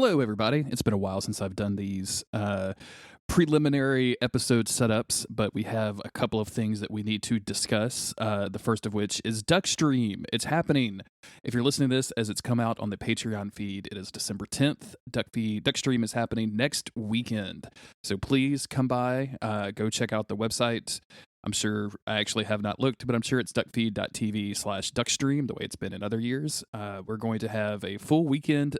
Hello, everybody. It's been a while since I've done these preliminary episode setups, but we have a couple of things that we need to discuss. The first of which is Duckstream. It's happening. If you're listening to this as it's come out on the Patreon feed, it is December 10th. Duckstream is happening next weekend. So please come by, go check out the website. I'm sure, I actually have not looked, but I'm sure it's Duckfeed.tv/Duckstream, the way it's been in other years. We're going to have a full weekend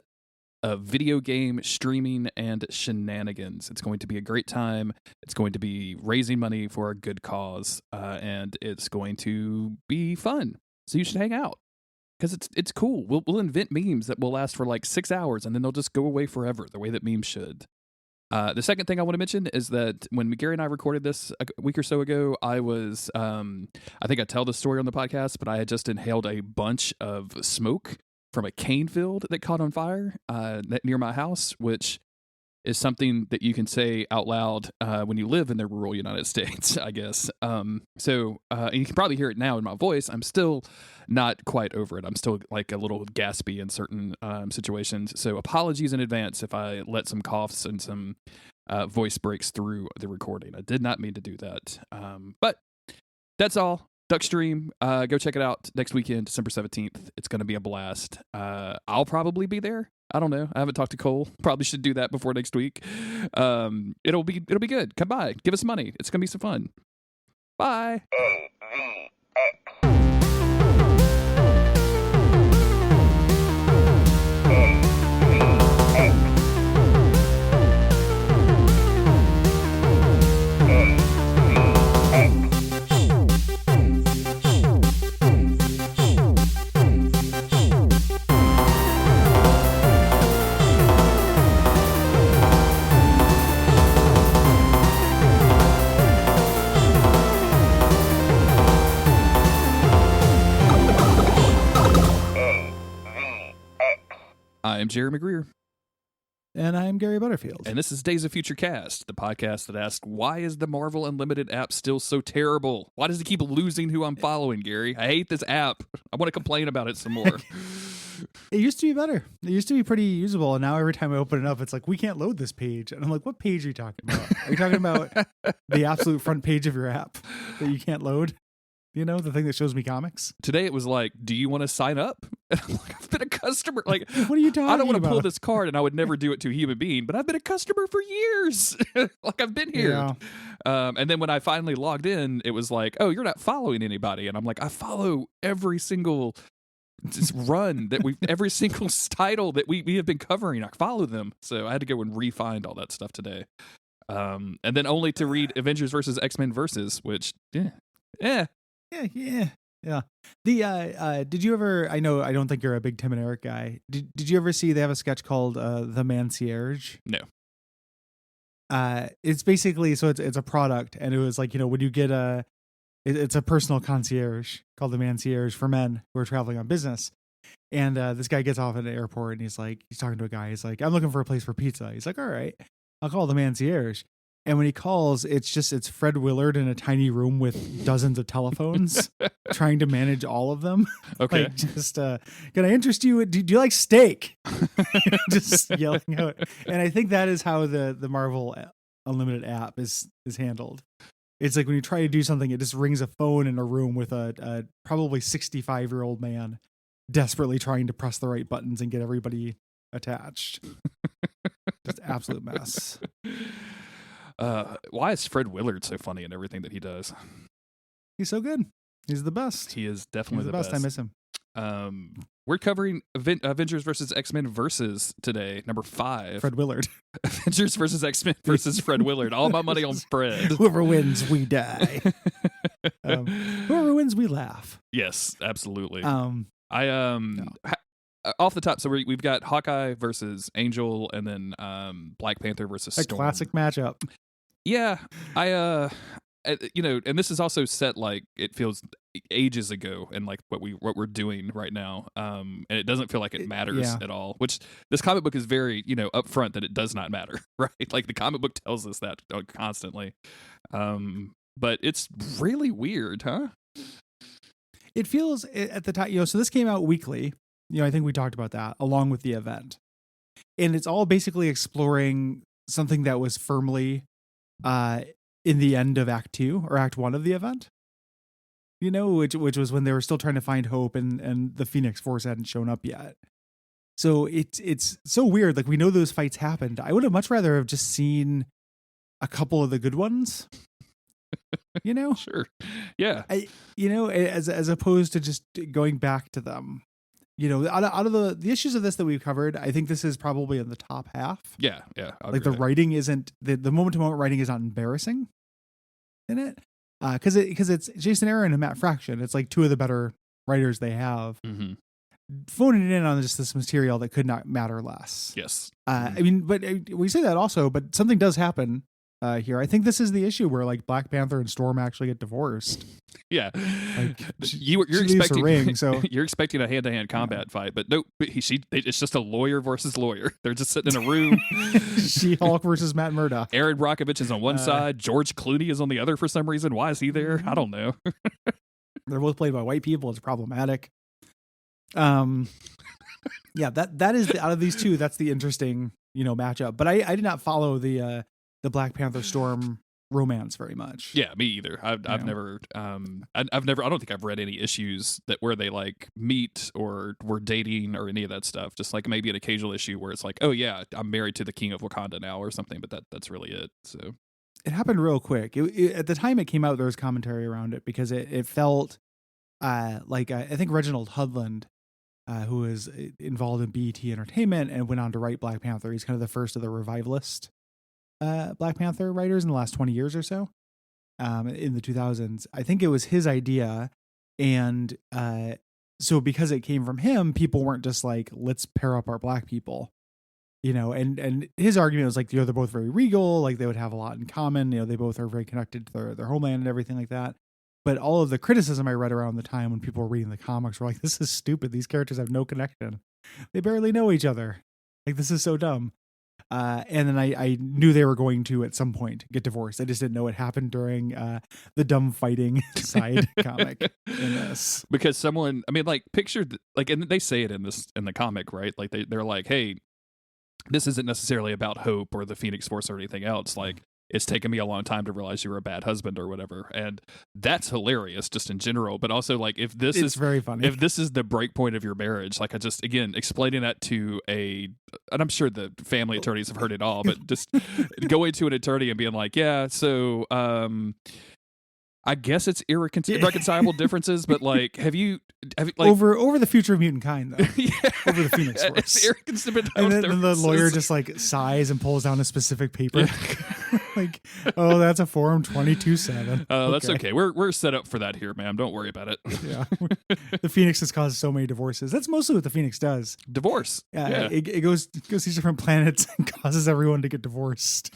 of video game streaming and shenanigans. It's going to be a great time. It's going to be raising money for a good cause, and it's going to be fun. So you should hang out because it's cool. We'll invent memes that will last for like 6 hours, and then they'll just go away forever, the way that memes should. The second thing I want to mention is that when Gary and I recorded this a week or so ago, I was, I think I tell the story on the podcast, but I had just inhaled a bunch of smoke from a cane field that caught on fire near my house, which is something that you can say out loud when you live in the rural United States, I guess. And you can probably hear it now in my voice. I'm still not quite over it. I'm still like a little gaspy in certain situations. So apologies in advance if I let some coughs and some voice breaks through the recording. I did not mean to do that. But that's all. Duckstream, go check it out next weekend, December 17th. It's going to be a blast. I'll probably be there. I don't know. I haven't talked to Cole. Probably should do that before next week. It'll be good. Come by. Give us money. It's going to be some fun. Bye. I'm Jerry McGreer. And I'm Gary Butterfield. And this is Days of Future Cast, the podcast that asks, why is the Marvel Unlimited app still so terrible? Why does it keep losing who I'm following, Gary? I hate this app. I want to complain about it some more. It used to be better. It used to be pretty usable. And now every time I open it up, it's like, we can't load this page. And I'm like, what page are you talking about? Are you talking about the absolute front page of your app that you can't load? You know, the thing that shows me comics? Today it was like, do you want to sign up? And I'm like, I've been a customer. Like, what are you talking about? I don't want to pull this card, and I would never do it to a human being, but I've been a customer for years. Like, I've been here. Yeah. And then when I finally logged in, it was like, oh, you're not following anybody. And I'm like, I follow every single run that every single title that we have been covering. I follow them. So I had to go and re-find all that stuff today. And then only to read Avengers versus X-Men versus, which, yeah. Did you ever, I don't think you're a big Tim and Eric guy. Did you ever see they have a sketch called The Mancierge? No. It's basically, so it's a product, and it was like, you know, when you get it's a personal concierge called The Mancierge for men who are traveling on business. And this guy gets off at an airport, and he's talking to a guy. He's like, I'm looking for a place for pizza. He's like, all right, I'll call The Mancierge. And when he calls, it's Fred Willard in a tiny room with dozens of telephones trying to manage all of them. Okay. Like, just, can I interest you? Do you like steak? Just yelling out. And I think that is how the Marvel Unlimited app is handled. It's like when you try to do something, it just rings a phone in a room with a probably 65-year-old man desperately trying to press the right buttons and get everybody attached. Just absolute mess. Why is Fred Willard so funny in everything that he does? He's so good. He's the best. He is definitely the best. I miss him. We're covering Avengers versus X-Men versus today, number 5. Fred Willard. Avengers versus X-Men versus Fred Willard. All my money on Fred. Whoever wins, we die. Whoever wins, we laugh. Yes, absolutely. No. Off the top, so we've got Hawkeye versus Angel, and then Black Panther versus Storm. A classic matchup. Yeah, and this is also set like it feels ages ago, and like what we're doing right now, and it doesn't feel like it matters at all. Which this comic book is very upfront that it does not matter, right? Like the comic book tells us that constantly, but it's really weird, huh? It feels at the time, so this came out weekly. I think we talked about that along with the event. And it's all basically exploring something that was firmly in the end of Act 2 or Act 1 of the event. You know, which was when they were still trying to find hope and the Phoenix Force hadn't shown up yet. So it's so weird. Like, we know those fights happened. I would have much rather have just seen a couple of the good ones. You know? Sure. Yeah. As opposed to just going back to them. You know, out of the issues of this that we've covered, I think this is probably in the top half. Yeah. I'll Like, the writing isn't the moment-to-moment writing is not embarrassing in it. Because it's Jason Aaron and Matt Fraction. It's like two of the better writers they have. Mm-hmm. Phoning it in on just this material that could not matter less. Yes. I mean, but we say that also, but something does happen here. I think this is the issue where like Black Panther and Storm actually get divorced. Yeah. Like, you're expecting ring, so you're expecting a hand-to-hand combat fight, but nope. It's just a lawyer versus lawyer. They're just sitting in a room. She-Hulk versus Matt Murdock. Aaron Brockovich is on one side. George Clooney is on the other for some reason. Why is he there? I don't know. They're both played by white people. It's problematic. Yeah, that is out of these two, that's the interesting, matchup. But I did not follow the Black Panther Storm romance very much. Yeah, me either. I've never I don't think I've read any issues where they like meet or were dating or any of that stuff. Just like maybe an occasional issue where it's like, oh yeah, I'm married to the King of Wakanda now or something, but that's really it. So it happened real quick. At the time it came out, there was commentary around it because it felt like I think Reginald Hudlin, who was involved in BET Entertainment and went on to write Black Panther. He's kind of the first of the revivalist Black Panther writers in the last 20 years or so, in the 2000s. I think it was his idea. And so because it came from him, people weren't just like, let's pair up our Black people, and his argument was like, they're both very regal, like they would have a lot in common. They both are very connected to their homeland and everything like that. But all of the criticism I read around the time when people were reading the comics were like, this is stupid. These characters have no connection. They barely know each other. Like, this is so dumb. And then I knew they were going to, at some point, get divorced. I just didn't know it happened during the dumb fighting side comic in this. Because someone, I mean, like, picture, and they say it in the comic, right? Like, they're like, hey, this isn't necessarily about Hope or the Phoenix Force or anything else. Like, it's taken me a long time to realize you were a bad husband or whatever. And that's hilarious just in general. But also, like, it's very funny. If this is the break point of your marriage, like, I just, again, explaining that to and I'm sure the family attorneys have heard it all, but just going to an attorney and being like, yeah, so I guess it's irreconcilable differences, but like, have you like over the future of mutant kind though? Yeah, over the Phoenix Force. It's irreconcilable. And then the lawyer just like sighs and pulls down a specific paper. Like, oh, that's a form 22-7. That's okay. We're set up for that here, ma'am. Don't worry about it. Yeah, the Phoenix has caused so many divorces. That's mostly what the Phoenix does. Divorce. Yeah. It goes to these different planets and causes everyone to get divorced.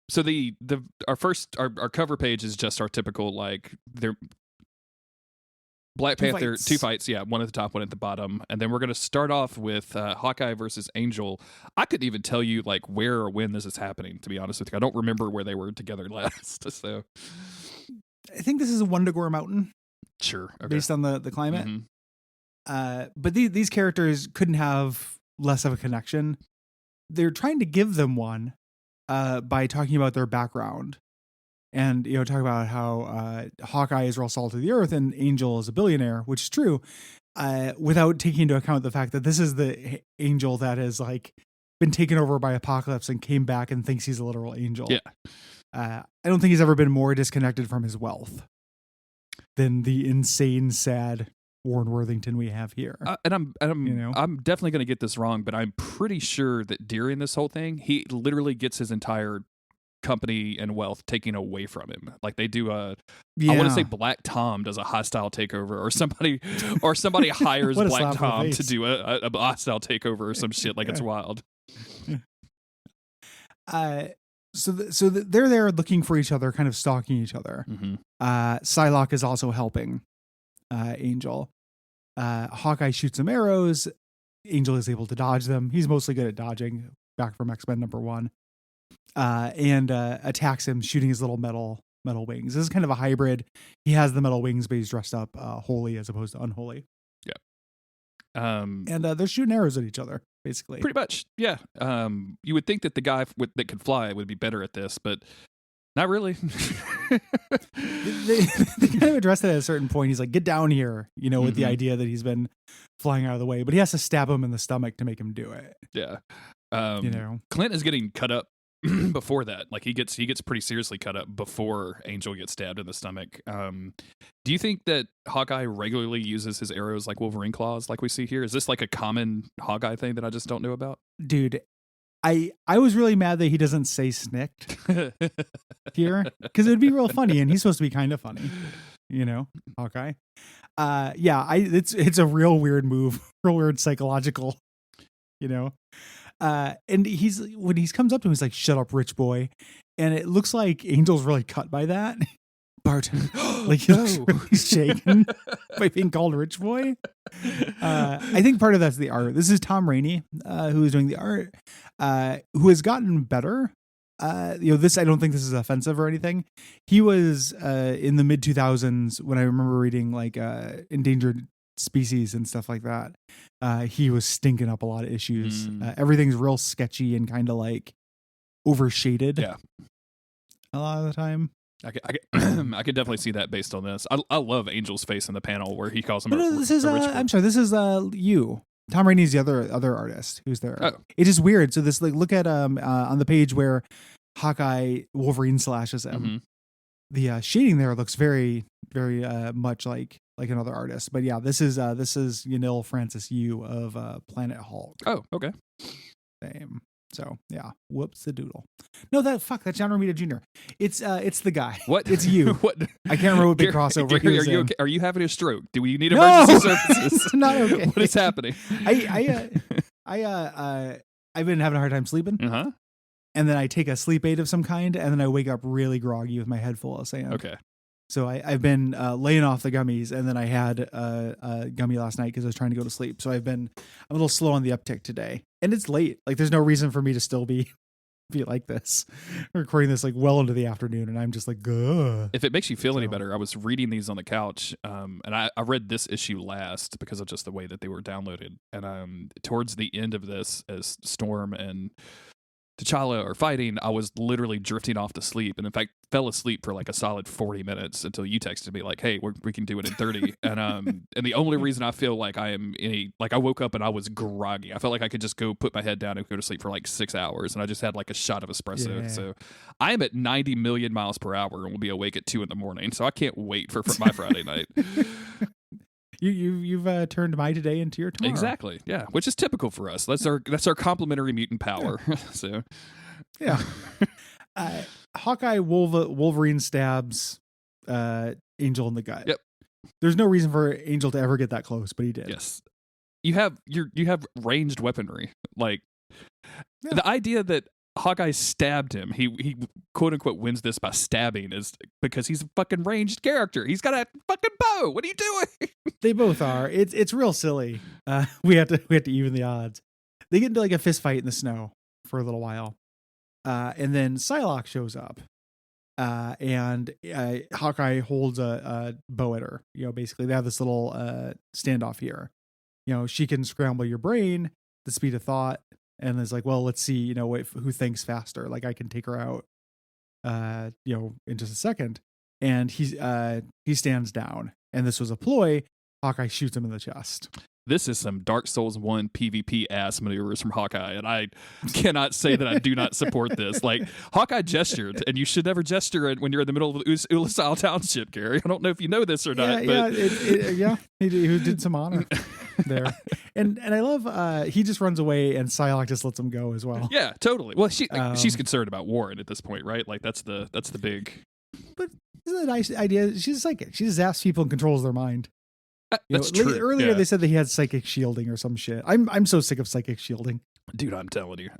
So our cover page is just our typical, like, they're Black Panther, two fights, yeah, one at the top, one at the bottom, and then we're going to start off with Hawkeye versus Angel. I couldn't even tell you like where or when this is happening, to be honest with you. I don't remember where they were together last. So I think this is a Wundagore Mountain. Sure, okay. Based on the climate. Mm-hmm. But these characters couldn't have less of a connection. They're trying to give them one by talking about their background. And, talk about how Hawkeye is raw salt of the earth and Angel is a billionaire, which is true, without taking into account the fact that this is the Angel that has like been taken over by Apocalypse and came back and thinks he's a literal angel. Yeah. I don't think he's ever been more disconnected from his wealth than the insane, sad Warren Worthington we have here. And I'm definitely going to get this wrong, but I'm pretty sure that during this whole thing, he literally gets his entire company and wealth taken away from him. Like they do I want to say Black Tom does a hostile takeover, or somebody hires Black Tom to do a hostile takeover or some shit. Like, it's wild. So they're there looking for each other, kind of stalking each other. Mm-hmm. Psylocke is also helping Angel. Hawkeye shoots some arrows. Angel is able to dodge them. He's mostly good at dodging, back from X-Men #1. And attacks him, shooting his little metal wings. This is kind of a hybrid. He has the metal wings, but he's dressed up holy as opposed to unholy. Yeah. And they're shooting arrows at each other, basically. Pretty much, yeah. You would think that the guy that could fly would be better at this, but not really. they kind of addressed it at a certain point. He's like, get down here, with the idea that he's been flying out of the way, but he has to stab him in the stomach to make him do it. Yeah. Clint is getting cut up before that. Like he gets pretty seriously cut up before Angel gets stabbed in the stomach. Do you think that Hawkeye regularly uses his arrows like Wolverine claws like we see here? Is this like a common Hawkeye thing that I just don't know about? Dude, I was really mad that he doesn't say snicked here, because it would be real funny, and he's supposed to be kind of funny, Hawkeye. It's a real weird move, real weird psychological, and when he comes up to him, he's like, "Shut up, rich boy," and it looks like Angel's really cut by that. Barton, like he's shaken by being called rich boy. I think part of that's the art. This is Tom Rainey, who is doing the art, who has gotten better. This, I don't think this is offensive or anything. He was in the mid 2000s when I remember reading like endangered species and stuff like that. He was stinking up a lot of issues. Everything's real sketchy and kind of like overshaded. Yeah, a lot of the time. I could definitely see that based on this. I love Angel's face in the panel where he calls him. This is I'm sorry. This is you. Tom Rainey's the other artist who's there. Oh. It is weird. So this, like, look at on the page where Hawkeye Wolverine slashes him. Mm-hmm. The shading there looks very very much like another artist. But yeah, this is Yanil Francis Yu of Planet Hulk. Oh, okay. Same. So yeah, whoops the doodle. No, that's John Romita Jr. It's the guy. What? It's you. What? I can't remember what big crossover he was in. Are you having a stroke? Do we need emergency services? Not okay. What is happening? I've been having a hard time sleeping. Uh-huh. And then I take a sleep aid of some kind, and then I wake up really groggy with my head full of sand. Okay. So I've been laying off the gummies, and then I had a gummy last night because I was trying to go to sleep. So I'm a little slow on the uptick today, and it's late. Like there's no reason for me to still be like this. We're recording this like well into the afternoon, and I'm just like, ugh. If it makes you feel any better, I was reading these on the couch, and I read this issue last because of just the way that they were downloaded. And towards the end of this, as Storm and T'Challa are fighting, I was literally drifting off to sleep, and in fact fell asleep for like a solid 40 minutes until you texted me like, hey, we can do it in 30. And the only reason I feel like I am I woke up and I was groggy. I felt like I could just go put my head down and go to sleep for like 6 hours, and I just had like a shot of espresso. Yeah. So I am at 90 million miles per hour and will be awake at 2 a.m. So I can't wait for my Friday night. You've turned my today into your tomorrow. Exactly. Yeah, which is typical for us. That's our complementary mutant power. Yeah. So, yeah. Hawkeye Wolverine stabs Angel in the gut. Yep. There's no reason for Angel to ever get that close, but he did. Yes. You have ranged weaponry. Like the idea that Hawkeye stabbed him. He quote unquote wins this by stabbing is because he's a fucking ranged character. He's got a fucking bow. What are you doing? They both are. It's real silly. We have to even the odds. They get into like a fist fight in the snow for a little while, and then Psylocke shows up, and Hawkeye holds a bow at her. Basically they have this little standoff here. She can scramble your brain, the speed of thought. And it's like, well, let's see, who thinks faster. Like I can take her out, in just a second. And he stands down. And this was a ploy. Hawkeye shoots him in the chest. This is some Dark Souls 1 PvP ass maneuvers from Hawkeye, and I cannot say that I do not support this. Like, Hawkeye gestured, and you should never gesture when you're in the middle of Ulasal Township, Gary. I don't know if you know this or not. But he did some honor there. And I love, he just runs away, and Psylocke just lets him go as well. Yeah, totally. Well, she's concerned about Warren at this point, right? Like, that's the big... But isn't that a nice idea? She's psychic. She just asks people and controls their mind. That's true. Earlier they said that he had psychic shielding or some shit. I'm so sick of psychic shielding. Dude, I'm telling you.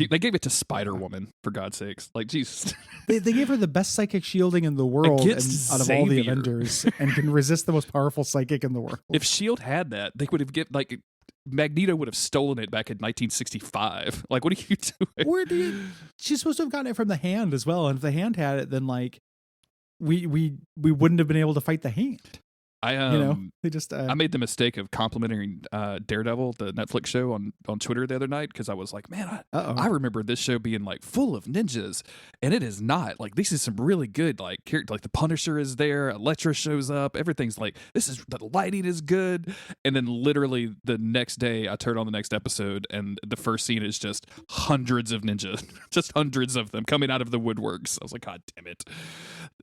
They gave it to Spider-Woman, for God's sakes. Like, Jesus. They gave her the best psychic shielding in the world out of all the Avengers, and can resist the most powerful psychic in the world. If S.H.I.E.L.D. had that, they would have Magneto would have stolen it back in 1965. Like, what are you doing? She's supposed to have gotten it from the Hand as well, and if the Hand had it, then we wouldn't have been able to fight the Hand. They just I made the mistake of complimenting Daredevil, the Netflix show, on Twitter the other night because I was like, man, I remember this show being like full of ninjas, and it is not. Like, this is some really good like character. Like the Punisher is there, Elektra shows up, everything's like, the lighting is good, and then literally the next day I turned on the next episode, and the first scene is just hundreds of ninjas, just hundreds of them coming out of the woodworks. I was like, God damn it.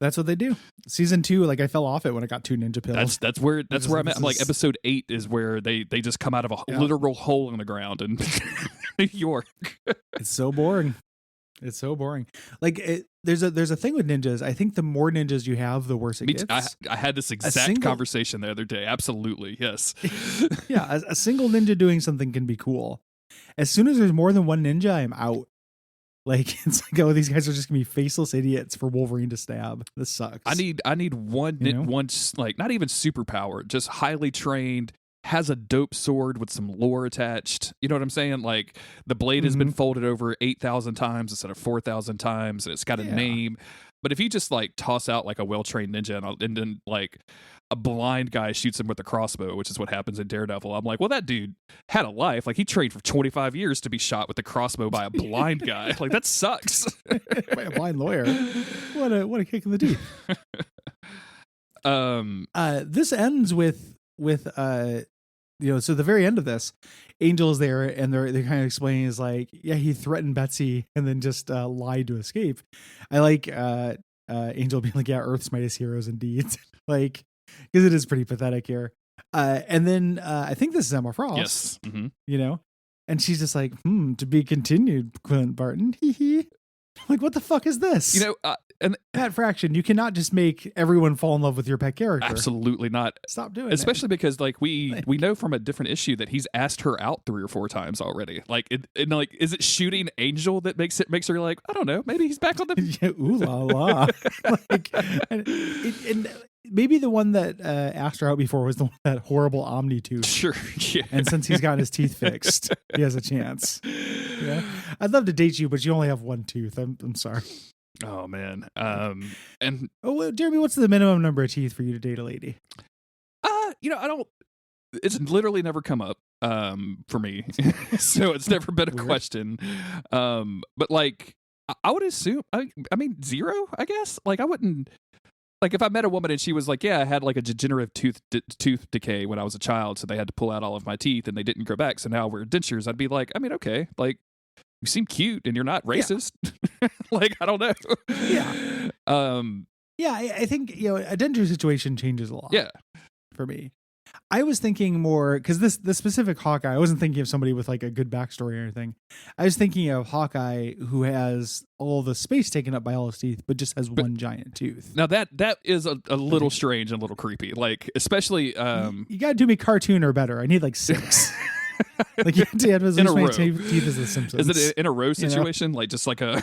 That's what they do. Season 2, like I fell off it when I got 2 ninja pills. That's where I'm at. I'm like episode 8 is where they just come out of a literal hole in the ground in New York. It's so boring. It's so boring. Like there's a thing with ninjas. I think the more ninjas you have, the worse it gets. I had this exact conversation the other day. Absolutely, yes. Yeah, a single ninja doing something can be cool. As soon as there's more than one ninja, I'm out. Like, it's like, oh, these guys are just gonna be faceless idiots for Wolverine to stab. This sucks. I need one like not even superpower, just highly trained, has a dope sword with some lore attached. You know what I'm saying? Like the blade has been folded over 8,000 times instead of 4,000 times, and it's got a name. But if you just like toss out like a well-trained ninja and then like a blind guy shoots him with a crossbow, which is what happens in Daredevil, I'm like, well, that dude had a life. Like he trained for 25 years to be shot with a crossbow by a blind guy. Like that sucks. By a blind lawyer. What a kick in the teeth. This ends with so the very end of this, Angel's there and they're kind of explaining is like, yeah, he threatened Betsy and then just lied to escape. I like Angel being like, yeah, Earth's mightiest heroes indeed. Like, because it is pretty pathetic here. And then I think this is Emma Frost. Yes. And she's just like, to be continued, Clint Barton. Like, what the fuck is this? And Pat Fraction, you cannot just make everyone fall in love with your pet character. Absolutely not. Stop doing Especially because like we know from a different issue that he's asked her out 3 or 4 times already. Like, is it shooting Angel that makes her like, I don't know, maybe he's back on the yeah, ooh la la. Like, and maybe the one that asked her out before was the one that horrible Omni tooth. Sure. Yeah. And since he's gotten his teeth fixed, he has a chance. Yeah. I'd love to date you, but you only have one tooth. I'm sorry. Oh man. Jeremy, what's the minimum number of teeth for you to date a lady? I don't. It's literally never come up for me, so it's never been a question. But like, I would assume. I mean, 0. I guess. Like, I wouldn't. Like, if I met a woman and she was like, yeah, I had like a degenerative tooth decay when I was a child, so they had to pull out all of my teeth and they didn't grow back, so now we're dentures. I'd be like, I mean, okay, like. You seem cute and you're not racist. Yeah. Like, I don't know. Yeah. I think, a denture situation changes a lot. Yeah. For me. I was thinking more, because this specific Hawkeye, I wasn't thinking of somebody with like a good backstory or anything. I was thinking of Hawkeye who has all the space taken up by all his teeth, but just has one giant tooth. Now that is a little strange and a little creepy. Like, especially... you got to do me cartoon or better. I need like 6. Like, you have to have as many teeth as the Simpsons. Is it in a row situation? Like, just like a...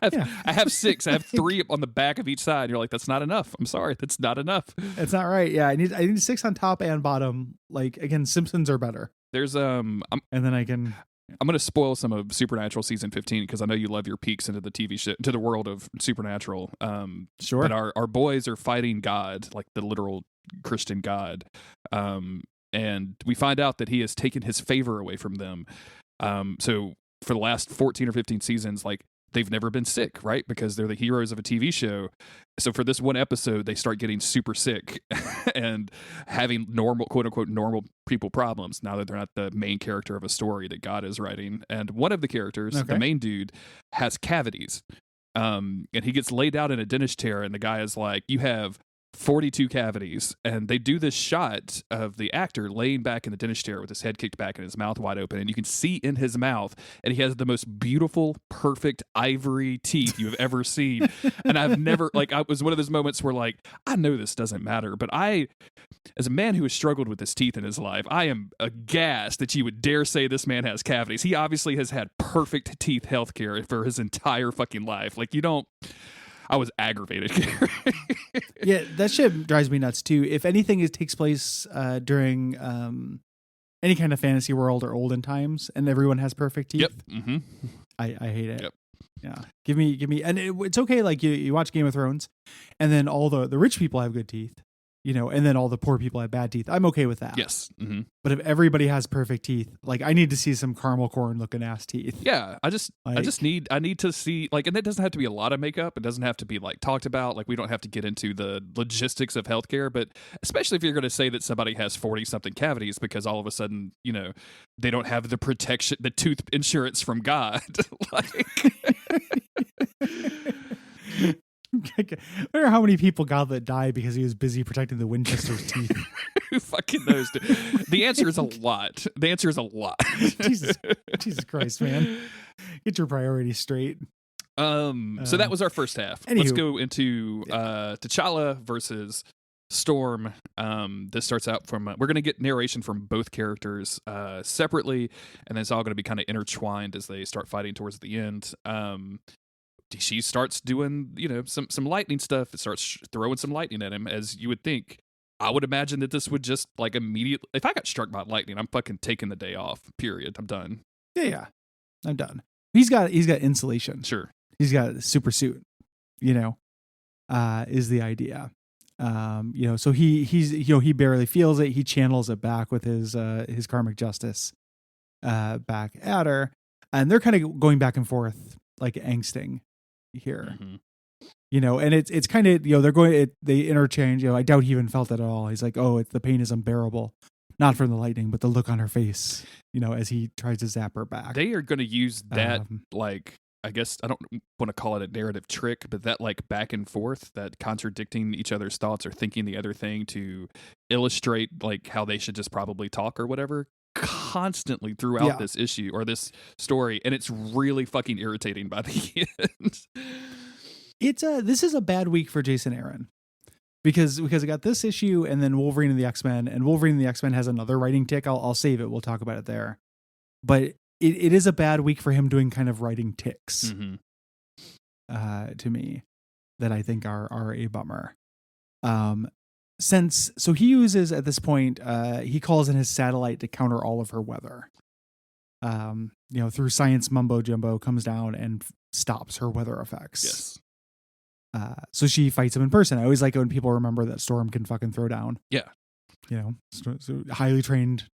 I have 6. I have 3 on the back of each side. You're like, that's not enough. I'm sorry, that's not enough. It's not right. Yeah, I need 6 on top and bottom. Like, again, Simpsons are better. There's and then I can. I'm going to spoil some of Supernatural season 15 because I know you love your peeks into the TV show, to the world of Supernatural. Sure. But our boys are fighting God, like the literal Christian God. And we find out that he has taken his favor away from them. So for the last 14 or 15 seasons, like, they've never been sick, right? Because they're the heroes of a TV show. So for this one episode, they start getting super sick and having normal, quote unquote, normal people problems now that they're not the main character of a story that God is writing. And one of the characters, the main dude, has cavities. And he gets laid out in a dentist chair, and the guy is like, you have 42 cavities, and they do this shot of the actor laying back in the dentist chair with his head kicked back and his mouth wide open, and you can see in his mouth, and he has the most beautiful, perfect ivory teeth you have ever seen. And I've never, like, I was one of those moments where, like, I know this doesn't matter, but I, as a man who has struggled with his teeth in his life, I am aghast that you would dare say this man has cavities. He obviously has had perfect teeth healthcare for his entire fucking life. Like, you don't. I was aggravated. Yeah, that shit drives me nuts too. If anything, it takes place during any kind of fantasy world or olden times, and everyone has perfect teeth. Yep. Mm-hmm. I hate it. Yep. Yeah. Give me, and it's okay. Like you watch Game of Thrones, and then all the rich people have good teeth, and then all the poor people have bad teeth. I'm okay with that. Yes. Mm-hmm. But if everybody has perfect teeth, like I need to see some caramel corn looking ass teeth. Yeah, I need to see, like, and it doesn't have to be a lot of makeup. It doesn't have to be like talked about. Like, we don't have to get into the logistics of healthcare, but especially if you're going to say that somebody has 40 something cavities because all of a sudden, they don't have the protection, the tooth insurance from God. Like, I wonder how many people got that died because he was busy protecting the Winchester's teeth. who fucking knows? Dude? The answer is a lot. Jesus Christ, man. Get your priorities straight. So that was our first half. Anywho. Let's go into T'Challa versus Storm. This starts out from we're going to get narration from both characters separately, and then it's all going to be kind of intertwined as they start fighting towards the end. She starts doing, some lightning stuff. It starts throwing some lightning at him, as you would think. I would imagine that this would just like immediately. If I got struck by lightning, I'm fucking taking the day off. Period. I'm done. Yeah, I'm done. He's got insulation. Sure. He's got a super suit. Is the idea. So he barely feels it. He channels it back with his karmic justice back at her, and they're kind of going back and forth like angsting here. Mm-hmm. And it's kind of, they interchange. I doubt he even felt it at all. He's like, oh, the pain is unbearable, not from the lightning, but the look on her face, as he tries to zap her back. They are going to use that, I guess I don't want to call it a narrative trick, but that like back and forth, that contradicting each other's thoughts or thinking the other thing to illustrate like how they should just probably talk or whatever, constantly throughout this issue or this story, and it's really fucking irritating by the end. This is a bad week for Jason Aaron because I got this issue and then Wolverine and the X-Men, and Wolverine and the X-Men has another writing tick. I'll save it. We'll talk about it there. But it is a bad week for him doing kind of writing ticks to me that I think are a bummer. So he uses at this point, he calls in his satellite to counter all of her weather. Through science mumbo jumbo, comes down and stops her weather effects. Yes. So she fights him in person. I always like it when people remember that Storm can fucking throw down. Yeah. So highly trained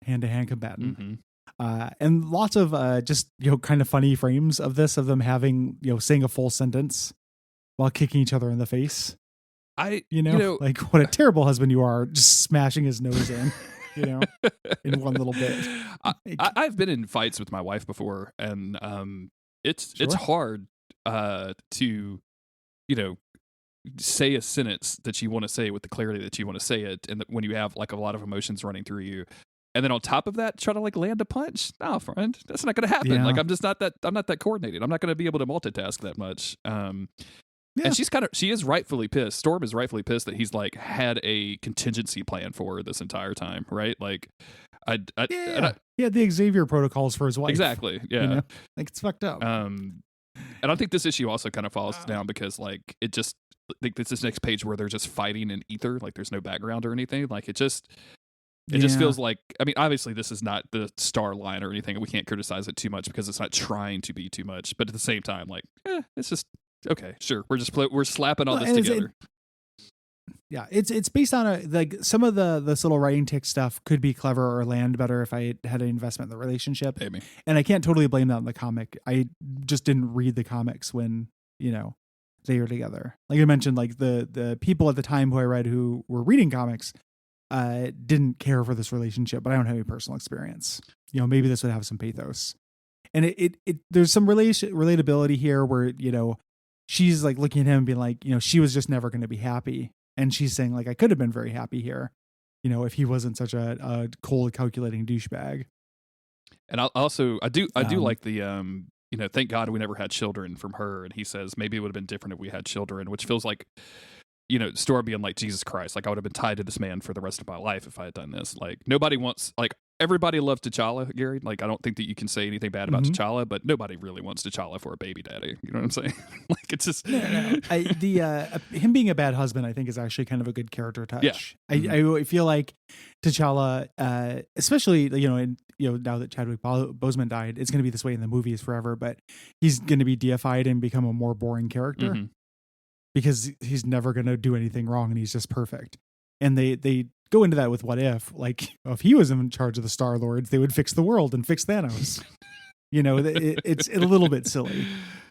hand-to-hand combatant. Mm-hmm. And lots of just, kind of funny frames of them having, saying a full sentence while kicking each other in the face. Like what a terrible husband you are, just smashing his nose in, in one little bit. I've been in fights with my wife before, and it's hard to say a sentence that you want to say with the clarity that you want to say it, and when you have like a lot of emotions running through you, and then on top of that try to like land a punch. No, friend, that's not going to happen. Like I'm not that coordinated. I'm not going to be able to multitask that much. And she is rightfully pissed. Storm is rightfully pissed that he's like had a contingency plan for her this entire time, right? Like he had the Xavier protocols for his wife. Exactly. Yeah. Like it's fucked up. And I think this issue also kind of falls down because like it just like this next page where they're just fighting in ether, like there's no background or anything. Like it just feels like, I mean, obviously this is not the star line or anything. We can't criticize it too much because it's not trying to be too much. But at the same time, like, it's just okay. Sure, we're slapping all this together. It's based on like some of this little writing tick stuff could be clever or land better if I had an investment in the relationship. Maybe. And I can't totally blame that on the comic. I just didn't read the comics when they were together. Like I mentioned, like the people at the time who I read who were reading comics didn't care for this relationship, but I don't have any personal experience. Maybe this would have some pathos. And it there's some relatability here where, she's like looking at him and being like, she was just never going to be happy. And she's saying like, I could have been very happy here, if he wasn't such a cold, calculating douchebag. And I do like the, thank God we never had children from her. And he says, maybe it would have been different if we had children, which feels like, Storm being like, Jesus Christ, like I would have been tied to this man for the rest of my life if I had done this. Like nobody wants, like everybody loves T'Challa, Gary. Like I don't think that you can say anything bad about T'Challa, but nobody really wants T'Challa for a baby daddy. You know what I'm saying? Like it's just him being a bad husband, I think is actually kind of a good character touch. Yeah. I feel like T'Challa, especially now that Chadwick Boseman died, it's going to be this way in the movies forever. But he's going to be deified and become a more boring character. Because he's never going to do anything wrong and he's just perfect. And they go into that with what if, like, if he was in charge of the Star Lords, they would fix the world and fix Thanos. It's a little bit silly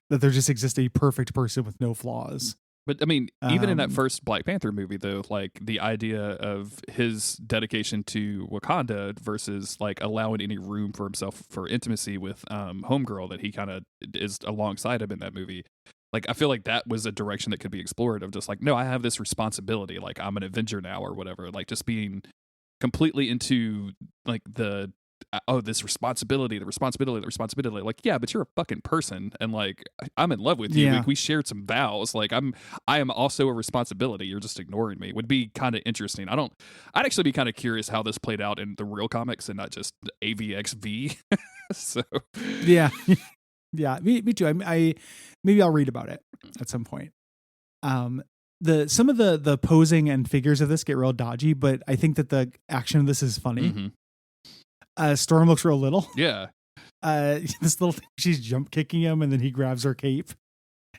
that there just exists a perfect person with no flaws. But I mean, even in that first Black Panther movie, though, like the idea of his dedication to Wakanda versus like allowing any room for himself for intimacy with Homegirl that he kind of is alongside him in that movie. Like, I feel like that was a direction that could be explored of just like, no, I have this responsibility. Like, I'm an Avenger now or whatever. Like, just being completely into like this responsibility. Like, yeah, but you're a fucking person. And like, I'm in love with you. Yeah. We shared some vows. Like, I am also a responsibility. You're just ignoring me. Would be kind of interesting. I'd actually be kind of curious how this played out in the real comics and not just AvXV. So, yeah. Yeah, me too. I maybe I'll read about it at some point. Some of the posing and figures of this get real dodgy, but I think that the action of this is funny. Mm-hmm. Storm looks real little. Yeah. This little thing, she's jump kicking him, and then he grabs her cape,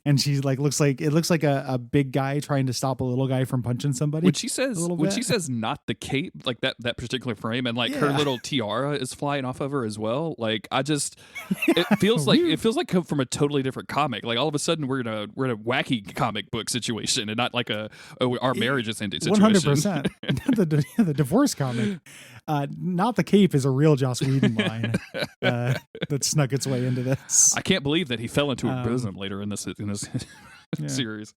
and she's like, looks like a big guy trying to stop a little guy from punching somebody. When she says not the cape, like that particular frame, and like her little tiara is flying off of her as well. Like, it feels like from a totally different comic. Like, all of a sudden we're in a wacky comic book situation and not like our marriage is ended situation. 100%. The divorce comic. Not the cape is a real Joss Whedon line that snuck its way into this. I can't believe that he fell into her bosom later in this series.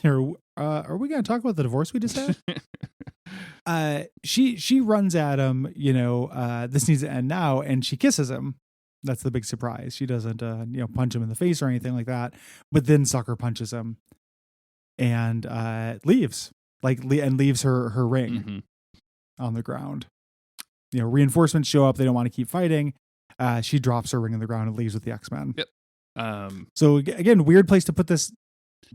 Are we going to talk about the divorce we just had? She runs at him. This needs to end now, and she kisses him. That's the big surprise. She doesn't, punch him in the face or anything like that. But then Sucker punches him, and leaves. And leaves her ring on the ground. Reinforcements show up. They don't want to keep fighting. She drops her ring on the ground and leaves with the X-Men. Yep. So again, weird place to put this.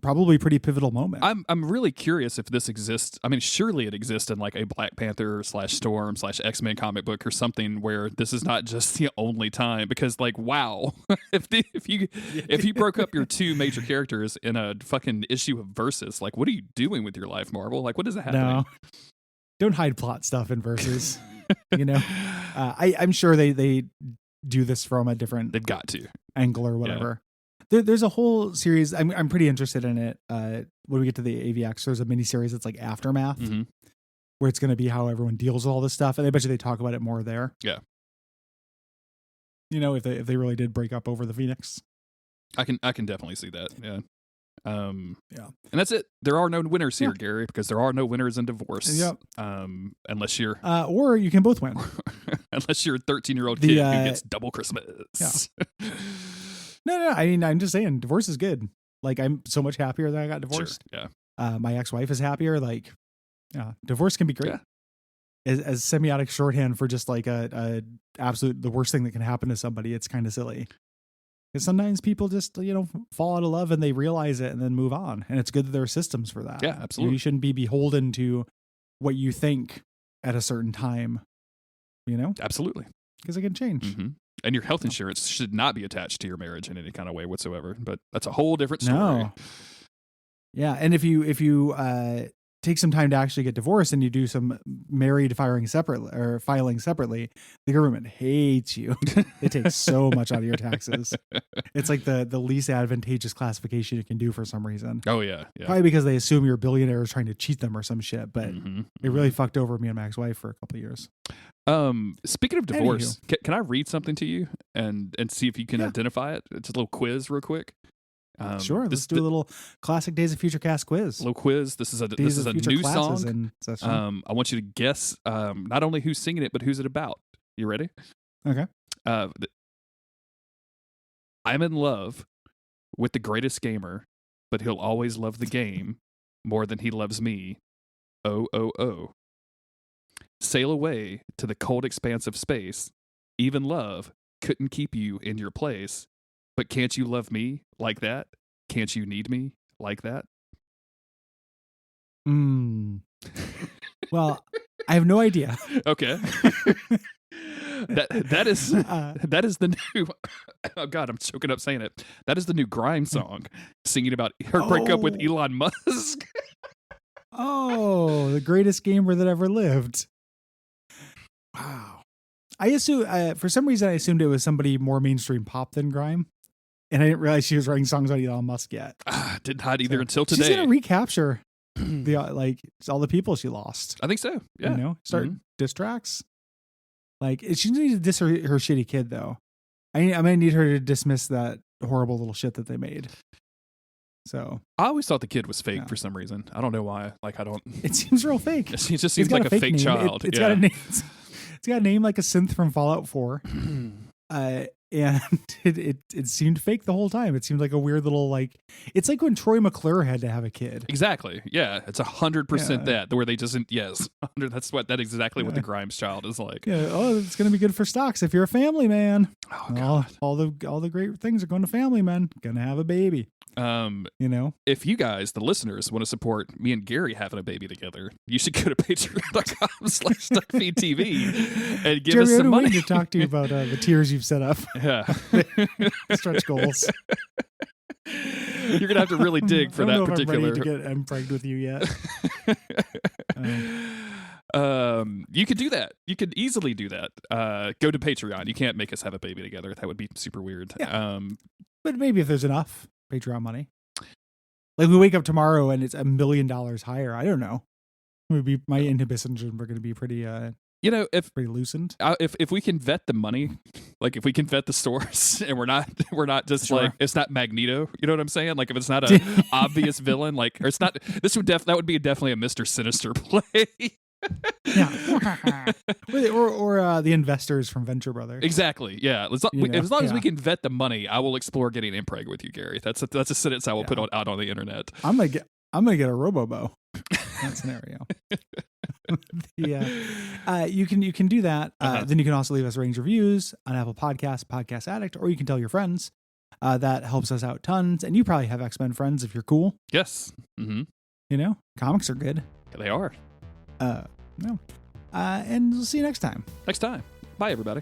Probably pretty pivotal moment. I'm really curious if this exists. I mean, surely it exists in like a Black Panther /Storm /X-Men comic book or something where this is not just the only time. Because like, wow, if you broke up your two major characters in a fucking issue of Versus, like, what are you doing with your life, Marvel? Like, what is happening? No, don't hide plot stuff in Versus. I'm sure they do this from a different. They've got to angle or whatever. Yeah. There's a whole series. I'm pretty interested in it. When we get to the AvX, there's a mini series that's like Aftermath, where it's going to be how everyone deals with all this stuff, and I bet you they talk about it more there. Yeah. If they really did break up over the Phoenix, I can definitely see that. Yeah. And that's it. There are no winners here, Gary, because there are no winners in divorce. Yep. Unless you're, or you can both win. Unless you're a 13-year-old kid who gets double Christmas. Yeah. No. I mean, I'm just saying, divorce is good. Like, I'm so much happier that I got divorced. Sure, yeah. My ex-wife is happier. Like, divorce can be great. Yeah. As semiotic shorthand for just like a absolute the worst thing that can happen to somebody. It's kind of silly. Because sometimes people just, fall out of love and they realize it and then move on. And it's good that there are systems for that. Yeah, absolutely. You shouldn't be beholden to what you think at a certain time, Absolutely. Because it can change. Mm-hmm. And your health insurance should not be attached to your marriage in any kind of way whatsoever. But that's a whole different story. No. Yeah. And if you take some time to actually get divorced and you do some married filing separately, the government hates you. They take so much out of your taxes. It's like the least advantageous classification you can do for some reason. Oh yeah. Probably because they assume you're a billionaire trying to cheat them or some shit. But it really fucked over me and my ex-wife for a couple of years. Speaking of divorce, can I read something to you and see if you can identify it? It's a little quiz real quick. Sure. Let's do a little classic Days of Future Cast quiz. A little quiz. This is a new song. I want you to guess not only who's singing it, but who's it about. You ready? Okay. I'm in love with the greatest gamer, but he'll always love the game more than he loves me. Oh. Sail away to the cold expanse of space. Even love couldn't keep you in your place. But can't you love me like that? Can't you need me like that? Well, I have no idea. Okay. that is the new. Oh God, I'm choking up saying it. That is the new Grime song, singing about her breakup with Elon Musk. Oh, the greatest gamer that ever lived. Wow. I assume, for some reason, I assumed it was somebody more mainstream pop than grime. And I didn't realize she was writing songs on Elon Musk yet. Did not either until today. She's going to recapture all the people she lost. I think so. Yeah. You know, start diss tracks. Like, she needs to diss her shitty kid, though. I might need her to dismiss that horrible little shit that they made. So I always thought the kid was fake for some reason. I don't know why. Like, I don't. It seems real fake. It just seems like a fake child. It's got a name. It's got a name like a synth from Fallout 4. And it seemed fake the whole time. It seemed like a weird little, like, it's like when Troy McClure had to have a kid. Exactly. Yeah. It's 100% that where they just, yes. That's exactly what the Grimes child is like. Yeah. Oh, it's going to be good for stocks if you're a family man. Oh, God. All the great things are going to family men. Gonna have a baby. You know, if you guys, the listeners, want to support me and Gary having a baby together, you should go to patreon.com/Duckfeed.tv and give us some money to talk to you about the tiers you've set up. Yeah. Stretch goals. You're going to have to really dig for that particular. I'm ready to get impregned with you yet. You could do that. You could easily do that. Go to Patreon. You can't make us have a baby together. That would be super weird. Yeah. But maybe if there's enough Patreon money, like we wake up tomorrow and it's $1 million higher. I don't know. Maybe my inhibitions are going to be pretty. Pretty loosened. If we can vet the money, like if we can vet the source, and we're not just like, it's not Magneto. You know what I'm saying? Like if it's not an obvious villain, like, or it's not. That would be definitely a Mr. Sinister play. Yeah. or the investors from Venture Brothers. Exactly. Yeah. As long as we can vet the money, I will explore getting impreg with you, Gary. That's a sentence I will put out on the internet. I'm gonna get a Robobo. That scenario. You can do that. Then you can also leave us range reviews on Apple Podcasts, Podcast Addict, or you can tell your friends. That helps us out tons. And you probably have X-Men friends if you're cool. Yes. Mm-hmm. You know, comics are good. They are. No. And we'll see you next time. Bye, everybody.